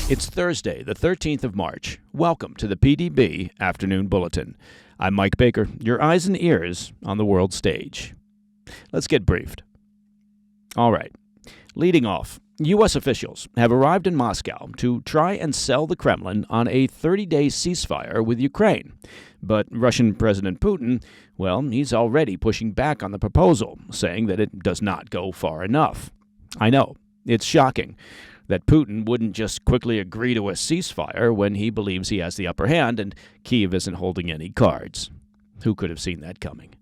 It's Thursday, the 13th of March. Welcome to the PDB Afternoon Bulletin. I'm Mike Baker, your eyes and ears on the world stage. Let's get briefed. All right. Leading off, U.S. officials have arrived in Moscow to try and sell the Kremlin on a 30-day ceasefire with Ukraine. But Russian President Putin, well, he's already pushing back on the proposal, saying that it does not go far enough. I know, it's shocking that Putin wouldn't just quickly agree to a ceasefire when he believes he has the upper hand and Kyiv isn't holding any cards. Who could have seen that coming?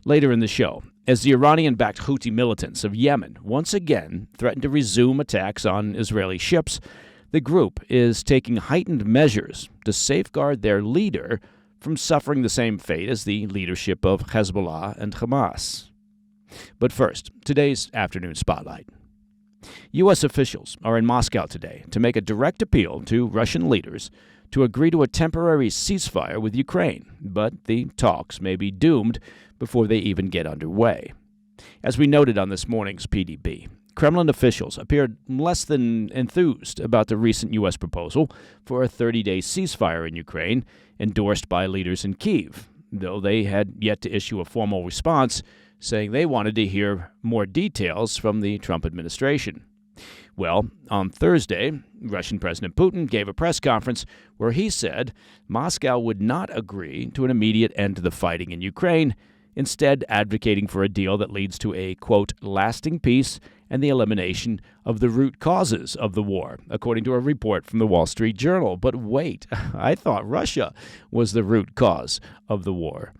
Later in the show, as the Iranian-backed Houthi militants of Yemen once again threaten to resume attacks on Israeli ships, the group is taking heightened measures to safeguard their leader from suffering the same fate as the leadership of Hezbollah and Hamas. But first, today's afternoon spotlight. U.S. officials are in Moscow today to make a direct appeal to Russian leaders to agree to a temporary ceasefire with Ukraine, but the talks may be doomed before they even get underway. As we noted on this morning's PDB, Kremlin officials appeared less than enthused about the recent U.S. proposal for a 30-day ceasefire in Ukraine, endorsed by leaders in Kyiv, though they had yet to issue a formal response saying they wanted to hear more details from the Trump administration. Well, on Thursday, Russian President Putin gave a press conference where he said Moscow would not agree to an immediate end to the fighting in Ukraine, instead advocating for a deal that leads to a, quote, lasting peace and the elimination of the root causes of the war, according to a report from the Wall Street Journal. But wait, I thought Russia was the root cause of the war.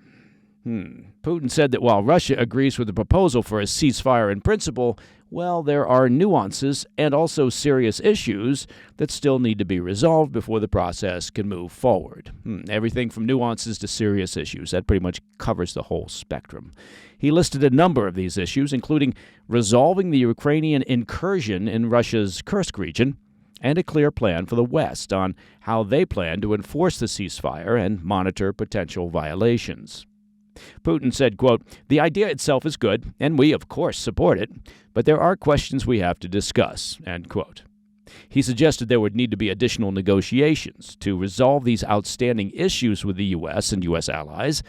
Putin said that while Russia agrees with the proposal for a ceasefire in principle, well, there are nuances and also serious issues that still need to be resolved before the process can move forward. Everything from nuances to serious issues. That pretty much covers the whole spectrum. He listed a number of these issues, including resolving the Ukrainian incursion in Russia's Kursk region, and a clear plan for the West on how they plan to enforce the ceasefire and monitor potential violations. Putin said, quote, "The idea itself is good, and we, of course, support it, but there are questions we have to discuss," end quote. He suggested there would need to be additional negotiations to resolve these outstanding issues with the U.S. and U.S. allies,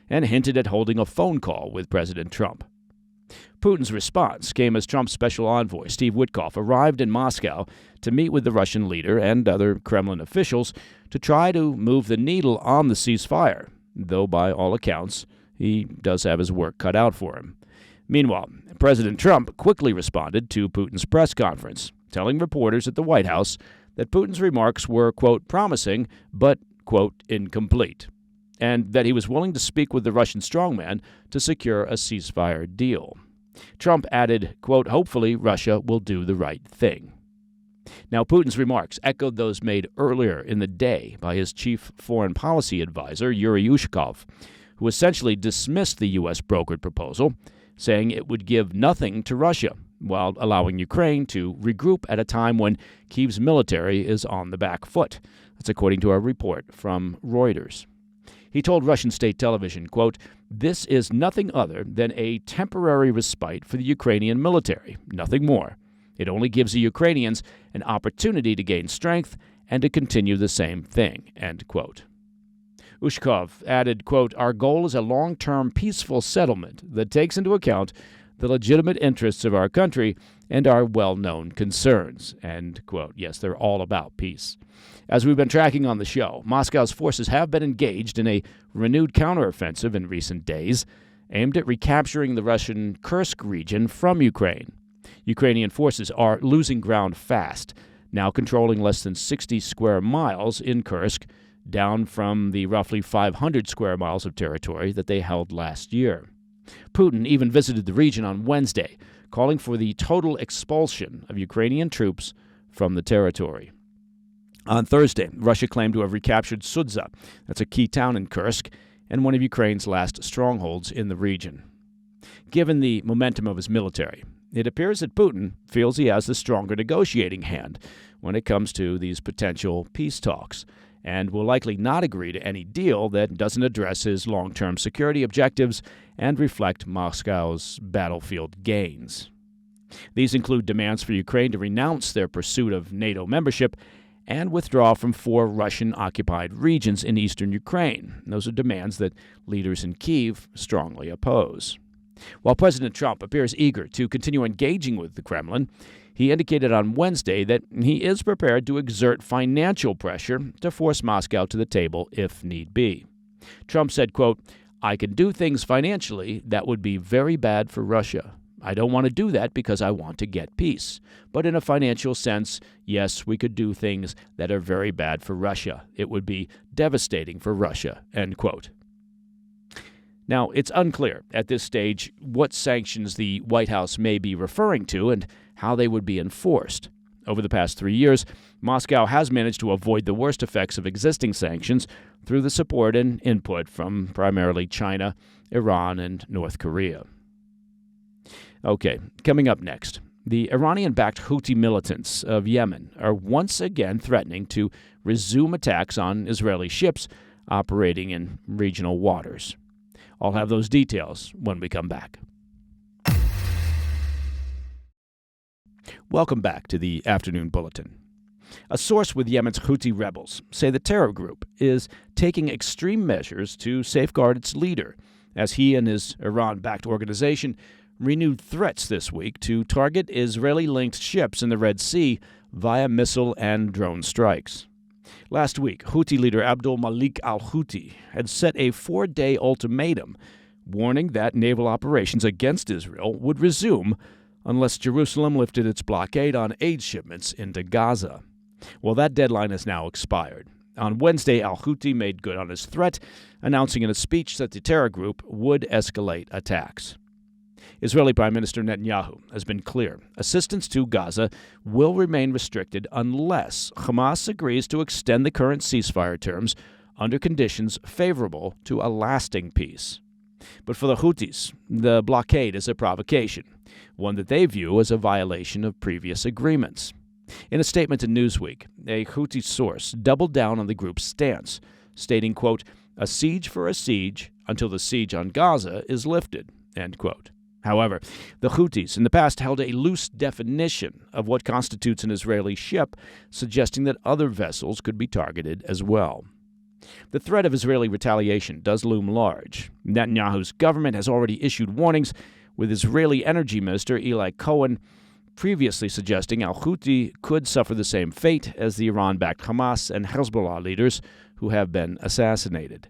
and hinted at holding a phone call with President Trump. Putin's response came as Trump's special envoy, Steve Witkoff, arrived in Moscow to meet with the Russian leader and other Kremlin officials to try to move the needle on the ceasefire, though by all accounts, he does have his work cut out for him. Meanwhile, President Trump quickly responded to Putin's press conference, telling reporters at the White House that Putin's remarks were, quote, promising, but, quote, incomplete, and that he was willing to speak with the Russian strongman to secure a ceasefire deal. Trump added, quote, hopefully Russia will do the right thing. Now, Putin's remarks echoed those made earlier in the day by his chief foreign policy advisor, Yuri Ushakov, who essentially dismissed the U.S. brokered proposal, saying it would give nothing to Russia, while allowing Ukraine to regroup at a time when Kyiv's military is on the back foot. That's according to a report from Reuters. He told Russian state television, quote, "This is nothing other than a temporary respite for the Ukrainian military, nothing more. It only gives the Ukrainians an opportunity to gain strength and to continue the same thing," end quote. Ushakov added, quote, "Our goal is a long-term peaceful settlement that takes into account the legitimate interests of our country and our well-known concerns," end quote. Yes, they're all about peace. As we've been tracking on the show, Moscow's forces have been engaged in a renewed counteroffensive in recent days, aimed at recapturing the Russian Kursk region from Ukraine. Ukrainian forces are losing ground fast, now controlling less than 60 square miles in Kursk, down from the roughly 500 square miles of territory that they held last year. Putin even visited the region on Wednesday, calling for the total expulsion of Ukrainian troops from the territory. On Thursday, Russia claimed to have recaptured Sudza, that's a key town in Kursk, and one of Ukraine's last strongholds in the region. Given the momentum of his military, it appears that Putin feels he has the stronger negotiating hand when it comes to these potential peace talks, and will likely not agree to any deal that doesn't address his long-term security objectives and reflect Moscow's battlefield gains. These include demands for Ukraine to renounce their pursuit of NATO membership and withdraw from 4 Russian-occupied regions in eastern Ukraine. Those are demands that leaders in Kyiv strongly oppose. While President Trump appears eager to continue engaging with the Kremlin, he indicated on Wednesday that he is prepared to exert financial pressure to force Moscow to the table if need be. Trump said, quote, "I can do things financially that would be very bad for Russia. I don't want to do that because I want to get peace. But in a financial sense, yes, we could do things that are very bad for Russia. It would be devastating for Russia," end quote. Now, it's unclear at this stage what sanctions the White House may be referring to and how they would be enforced. Over the past 3 years, Moscow has managed to avoid the worst effects of existing sanctions through the support and input from primarily China, Iran, and North Korea. Okay, coming up next, the Iranian-backed Houthi militants of Yemen are once again threatening to resume attacks on Israeli ships operating in regional waters. I'll have those details when we come back. Welcome back to the Afternoon Bulletin. A source with Yemen's Houthi rebels say the terror group is taking extreme measures to safeguard its leader, as he and his Iran-backed organization renewed threats this week to target Israeli-linked ships in the Red Sea via missile and drone strikes. Last week, Houthi leader Abdul Malik al-Houthi had set a 4-day ultimatum, warning that naval operations against Israel would resume unless Jerusalem lifted its blockade on aid shipments into Gaza. Well, that deadline has now expired. On Wednesday, al-Houthi made good on his threat, announcing in a speech that the terror group would escalate attacks. Israeli Prime Minister Netanyahu has been clear. Assistance to Gaza will remain restricted unless Hamas agrees to extend the current ceasefire terms under conditions favorable to a lasting peace. But for the Houthis, the blockade is a provocation, one that they view as a violation of previous agreements. In a statement to Newsweek, a Houthi source doubled down on the group's stance, stating, quote, "a siege for a siege until the siege on Gaza is lifted," end quote. However, the Houthis in the past held a loose definition of what constitutes an Israeli ship, suggesting that other vessels could be targeted as well. The threat of Israeli retaliation does loom large. Netanyahu's government has already issued warnings, with Israeli Energy Minister Eli Cohen previously suggesting al-Houthi could suffer the same fate as the Iran-backed Hamas and Hezbollah leaders who have been assassinated.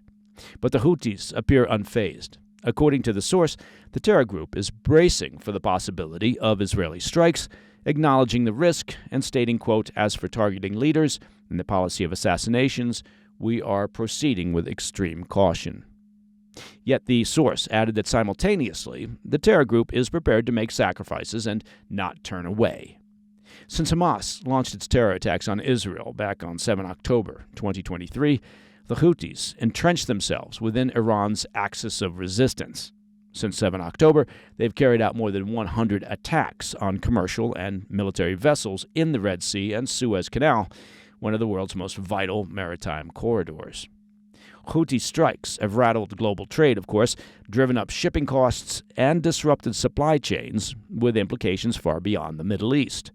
But the Houthis appear unfazed. According to the source, the terror group is bracing for the possibility of Israeli strikes, acknowledging the risk and stating, quote, "as for targeting leaders and the policy of assassinations, we are proceeding with extreme caution." Yet the source added that simultaneously, the terror group is prepared to make sacrifices and not turn away. Since Hamas launched its terror attacks on Israel back on 7 October 2023, the Houthis entrenched themselves within Iran's axis of resistance. Since 7 October, they've carried out more than 100 attacks on commercial and military vessels in the Red Sea and Suez Canal, one of the world's most vital maritime corridors. Houthi strikes have rattled global trade, of course, driven up shipping costs, and disrupted supply chains, with implications far beyond the Middle East.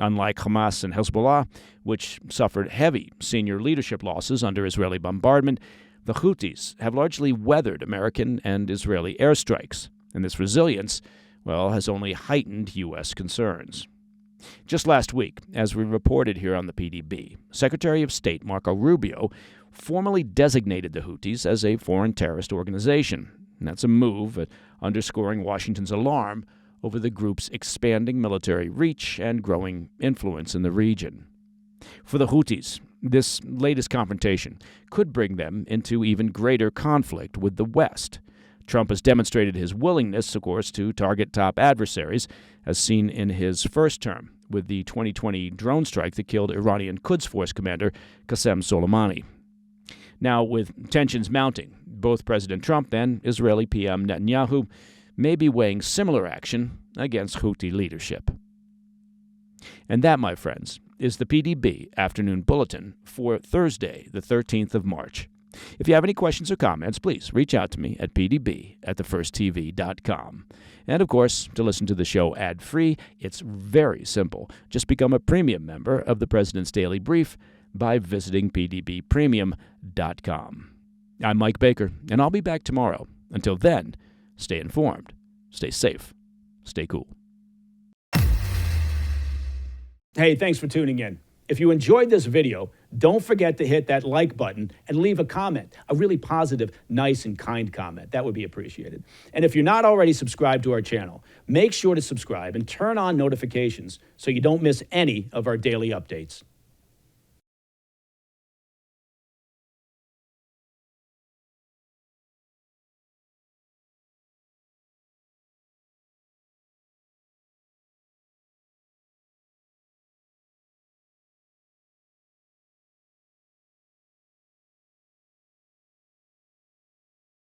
Unlike Hamas and Hezbollah, which suffered heavy senior leadership losses under Israeli bombardment, the Houthis have largely weathered American and Israeli airstrikes, and this resilience, well, has only heightened U.S. concerns. Just last week, as we reported here on the PDB, Secretary of State Marco Rubio formally designated the Houthis as a foreign terrorist organization. And that's a move underscoring Washington's alarm over the group's expanding military reach and growing influence in the region. For the Houthis, this latest confrontation could bring them into even greater conflict with the West. Trump has demonstrated his willingness, of course, to target top adversaries, as seen in his first term with the 2020 drone strike that killed Iranian Quds Force commander Qasem Soleimani. Now, with tensions mounting, both President Trump and Israeli PM Netanyahu may be weighing similar action against Houthi leadership. And that, my friends, is the PDB Afternoon Bulletin for Thursday, the 13th of March. If you have any questions or comments, please reach out to me at pdb@thefirsttv.com. And, of course, to listen to the show ad-free, it's very simple. Just become a premium member of the President's Daily Brief by visiting pdbpremium.com. I'm Mike Baker, and I'll be back tomorrow. Until then, stay informed, stay safe, stay cool. Hey, thanks for tuning in. If you enjoyed this video, don't forget to hit that like button and leave a comment, a really positive, nice, and kind comment. That would be appreciated. And if you're not already subscribed to our channel, make sure to subscribe and turn on notifications so you don't miss any of our daily updates.